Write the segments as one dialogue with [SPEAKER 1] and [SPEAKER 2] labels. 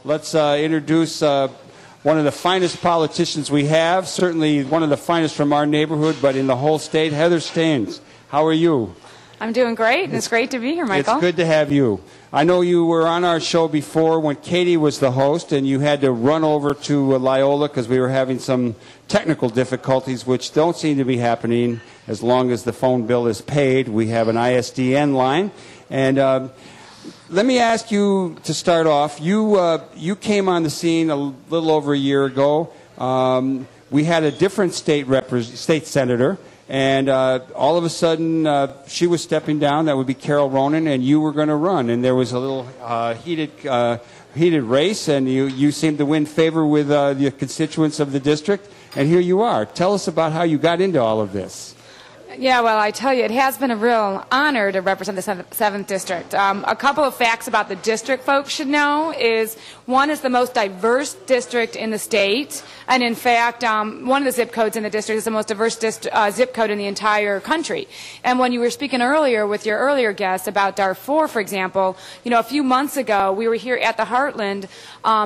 [SPEAKER 1] Let's introduce one of the finest politicians we have, certainly one of the finest from our neighborhood, but in the whole state, Heather Steans. How are you?
[SPEAKER 2] I'm doing great, and it's great to be here, Michael.
[SPEAKER 1] It's good to have you. I know you were on our show before when Katie was the host, and you had to run over to Loyola because we were having some technical difficulties, which don't seem to be happening as long as the phone bill is paid. We have an ISDN line, and let me ask you to start off. You came on the scene a little over a year ago. We had a different state senator, and all of a sudden she was stepping down. That would be Carol Ronan, and you were going to run. And there was a little heated race, and you seemed to win favor with the constituents of the district. And here you are. Tell us about how you got into all of this.
[SPEAKER 2] Yeah, well, I tell you, it has been a real honor to represent the 7th District. A couple of facts about the district folks should know is, one is the most diverse district in the state, and in fact, one of the zip codes in the district is the most diverse zip code in the entire country. And when you were speaking earlier with your earlier guest about Darfur, for example, you know, a few months ago, we were here at the Heartland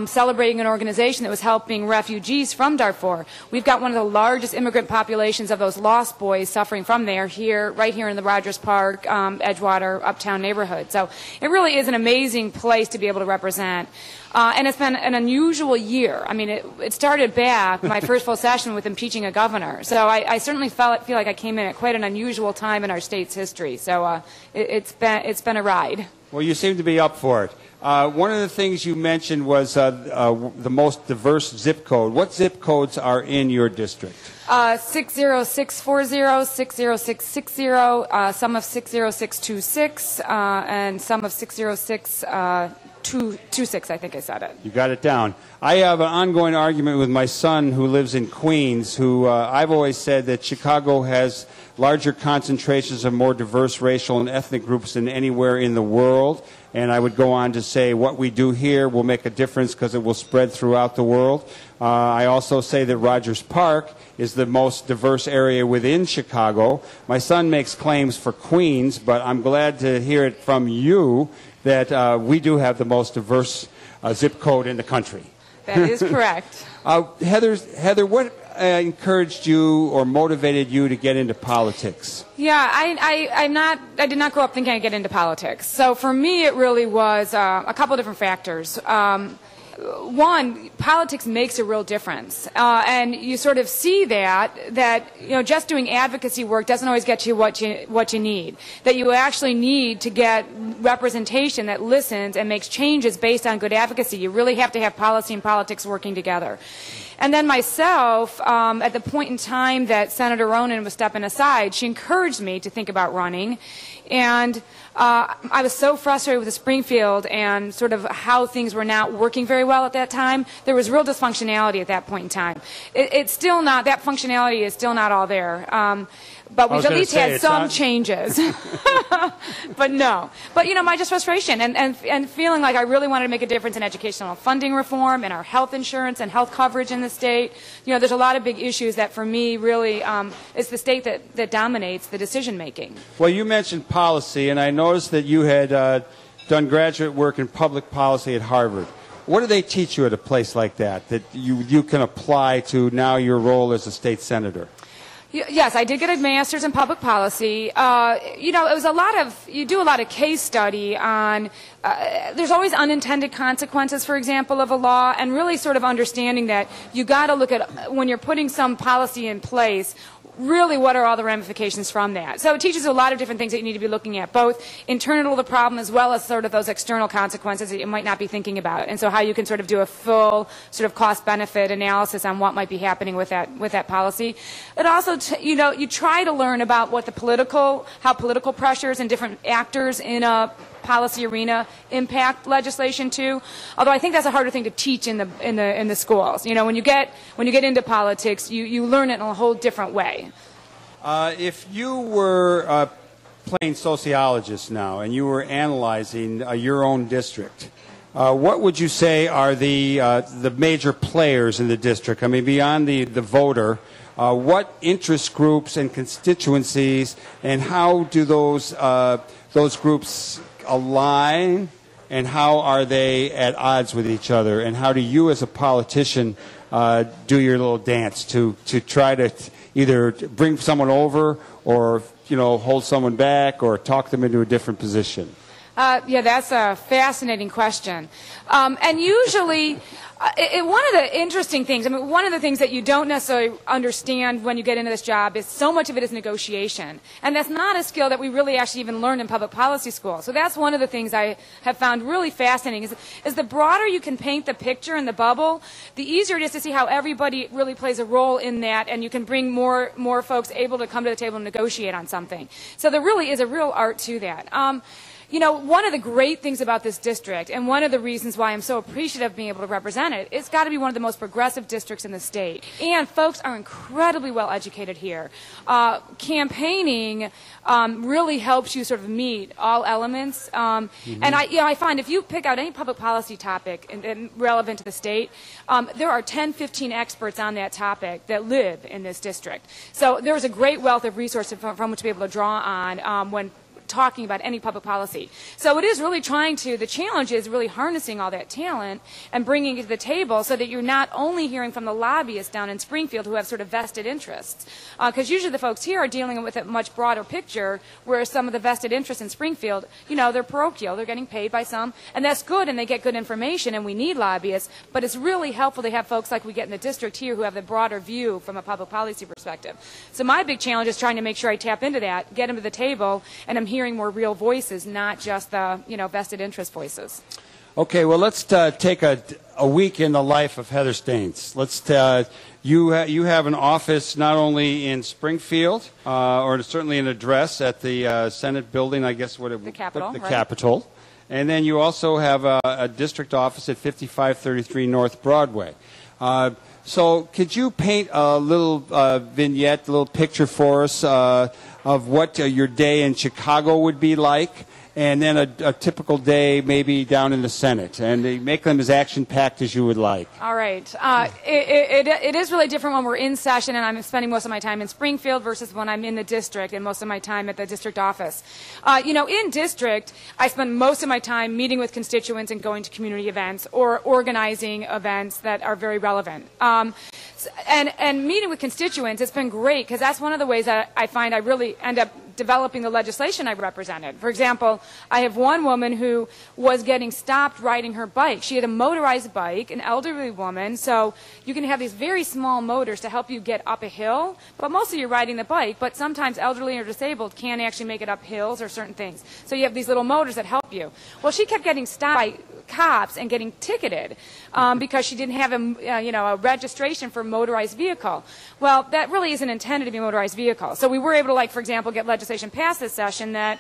[SPEAKER 2] celebrating an organization that was helping refugees from Darfur. We've got one of the largest immigrant populations of those lost boys suffering from there, right here in the Rogers Park, Edgewater, Uptown neighborhood. So it really is an amazing place to be able to represent. And it's been an unusual year. I mean, it started back, my first full session, with impeaching a governor. So I certainly feel like I came in at quite an unusual time in our state's history. So it's been a ride.
[SPEAKER 1] Well, you seem to be up for it. One of the things you mentioned was the most diverse zip code. What zip codes are in your district?
[SPEAKER 2] 60640, 60660, some of 60626, and some of 60626, I think I said it.
[SPEAKER 1] You got it down. I have an ongoing argument with my son who lives in Queens, who I've always said that Chicago has larger concentrations of more diverse racial and ethnic groups than anywhere in the world. And I would go on to say what we do here will make a difference because it will spread throughout the world. I also say that Rogers Park is the most diverse area within Chicago. My son makes claims for Queens, but I'm glad to hear it from you that we do have the most diverse zip code in the country.
[SPEAKER 2] That is correct.
[SPEAKER 1] Heather, what encouraged you or motivated you to get into politics?
[SPEAKER 2] Yeah, I did not grow up thinking I'd get into politics. So for me, it really was a couple of different factors. One, politics makes a real difference, and you sort of see that you know, just doing advocacy work doesn't always get you what you need. That you actually need to get representation that listens and makes changes based on good advocacy. You really have to have policy and politics working together. And then myself, at the point in time that Senator Ronan was stepping aside, she encouraged me to think about running. And I was so frustrated with Springfield and sort of how things were not working very well at that time. There was real dysfunctionality at that point in time. It's still not, that functionality is still not all there. But we've at least had some changes. But no. But, you know, my just frustration and feeling like I really wanted to make a difference in educational funding reform and our health insurance and health coverage in the state. You know, there's a lot of big issues that for me really is the state that dominates the decision making.
[SPEAKER 1] Well, you mentioned policy, and I noticed that you had done graduate work in public policy at Harvard. What do they teach you at a place like that you can apply to now your role as a state senator?
[SPEAKER 2] Yes, I did get a master's in public policy. You know, it was you do a lot of case study on, there's always unintended consequences, for example, of a law, and really sort of understanding that you got to look at, when you're putting some policy in place, really what are all the ramifications from that. So it teaches a lot of different things that you need to be looking at, both internal to the problem as well as sort of those external consequences that you might not be thinking about, and so how you can sort of do a full sort of cost-benefit analysis on what might be happening with that policy. It also, you know, you try to learn about what how political pressures and different actors in a policy arena impact legislation too. Although I think that's a harder thing to teach in the schools. You know, when you get into politics, you learn it in a whole different way.
[SPEAKER 1] If you were playing sociologist now and you were analyzing your own district, what would you say are the major players in the district? I mean, beyond the voter, what interest groups and constituencies, and how do those groups align and how are they at odds with each other, and how do you as a politician do your little dance to try to either bring someone over or hold someone back or talk them into a different position?
[SPEAKER 2] Yeah, that's a fascinating question. And usually, one of the interesting things, one of the things that you don't necessarily understand when you get into this job is so much of it is negotiation. And that's not a skill that we really actually even learn in public policy school. So that's one of the things I have found really fascinating is the broader you can paint the picture and the bubble, the easier it is to see how everybody really plays a role in that, and you can bring more folks able to come to the table and negotiate on something. So there really is a real art to that. One of the great things about this district, and one of the reasons why I'm so appreciative of being able to represent it, it's got to be one of the most progressive districts in the state. And folks are incredibly well educated here. Campaigning really helps you sort of meet all elements. And I find if you pick out any public policy topic and relevant to the state, there are 10, 15 experts on that topic that live in this district. So there's a great wealth of resources from which to be able to draw on when talking about any public policy. So it is really the challenge is really harnessing all that talent and bringing it to the table so that you're not only hearing from the lobbyists down in Springfield who have sort of vested interests, because usually the folks here are dealing with a much broader picture, whereas some of the vested interests in Springfield, they're parochial, they're getting paid by some, and that's good, and they get good information, and we need lobbyists, but it's really helpful to have folks like we get in the district here who have the broader view from a public policy perspective. So my big challenge is trying to make sure I tap into that, get them to the table, and I'm hearing more real voices, not just the vested interest voices.
[SPEAKER 1] Okay, well, let's take a week in the life of Heather Steans. You have an office not only in Springfield, or certainly an address at the Senate building, I guess the Capitol. The Capitol. And then you also have a district office at 5533 North Broadway. So could you paint a little vignette, a little picture for us of what your day in Chicago would be like, and then a typical day maybe down in the Senate, and make them as action-packed as you would like.
[SPEAKER 2] All right. It is really different when we're in session and I'm spending most of my time in Springfield versus when I'm in the district and most of my time at the district office. In district, I spend most of my time meeting with constituents and going to community events or organizing events that are very relevant. And meeting with constituents, it's been great because that's one of the ways that I find I really end up developing the legislation I represented. For example, I have one woman who was getting stopped riding her bike. She had a motorized bike, an elderly woman, so you can have these very small motors to help you get up a hill, but mostly you're riding the bike, but sometimes elderly or disabled can't actually make it up hills or certain things. So you have these little motors that help you. Well, she kept getting stopped by cops and getting ticketed because she didn't have a registration for a motorized vehicle. Well, that really isn't intended to be a motorized vehicle. So we were able to, for example, get legislation passed this session that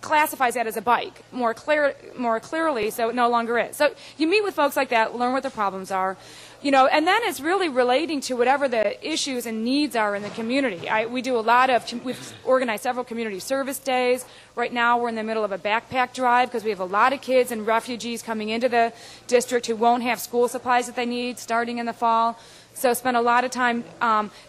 [SPEAKER 2] classifies that as a bike more clearly, so it no longer is. So you meet with folks like that, learn what their problems are, and then it's really relating to whatever the issues and needs are in the community. We've organized several community service days. Right now we're in the middle of a backpack drive because we have a lot of kids and refugees coming into the district who won't have school supplies that they need starting in the fall. So spend a lot of time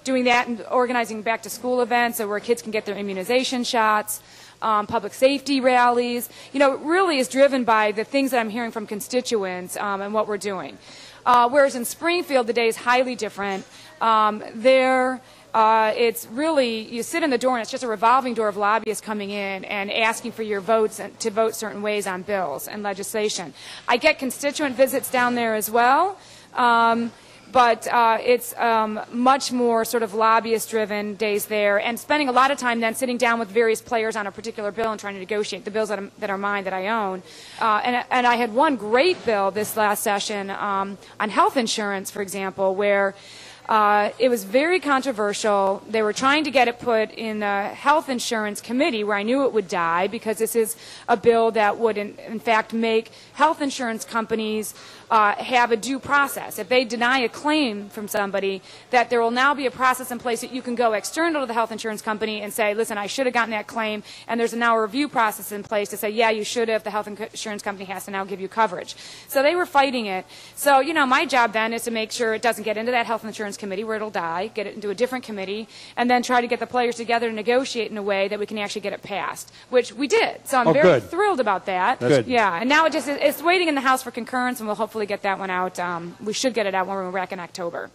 [SPEAKER 2] doing that and organizing back to school events where kids can get their immunization shots. Public safety rallies. It really is driven by the things that I'm hearing from constituents and what we're doing. Whereas in Springfield, the day is highly different. It's really, you sit in the door and it's just a revolving door of lobbyists coming in and asking for your votes to vote certain ways on bills and legislation. I get constituent visits down there as well. But it's much more sort of lobbyist-driven days there, and spending a lot of time then sitting down with various players on a particular bill and trying to negotiate the bills that are mine, that I own. And I had one great bill this last session on health insurance, for example, where it was very controversial. They were trying to get it put in the Health Insurance Committee, where I knew it would die, because this is a bill that would, in fact, make health insurance companies have a due process. If they deny a claim from somebody, that there will now be a process in place that you can go external to the health insurance company and say, listen, I should have gotten that claim, and there's now a review process in place to say, yeah, you should have. The health insurance company has to now give you coverage. So they were fighting it. So, my job then is to make sure it doesn't get into that health insurance Governance Committee, where it'll die, get it into a different committee, and then try to get the players together to negotiate in a way that we can actually get it passed, which we did. So I'm very thrilled about that.
[SPEAKER 1] That's good.
[SPEAKER 2] Yeah, and now it's waiting in the House for concurrence, and we'll hopefully get that one out. We should get it out when we're back in October.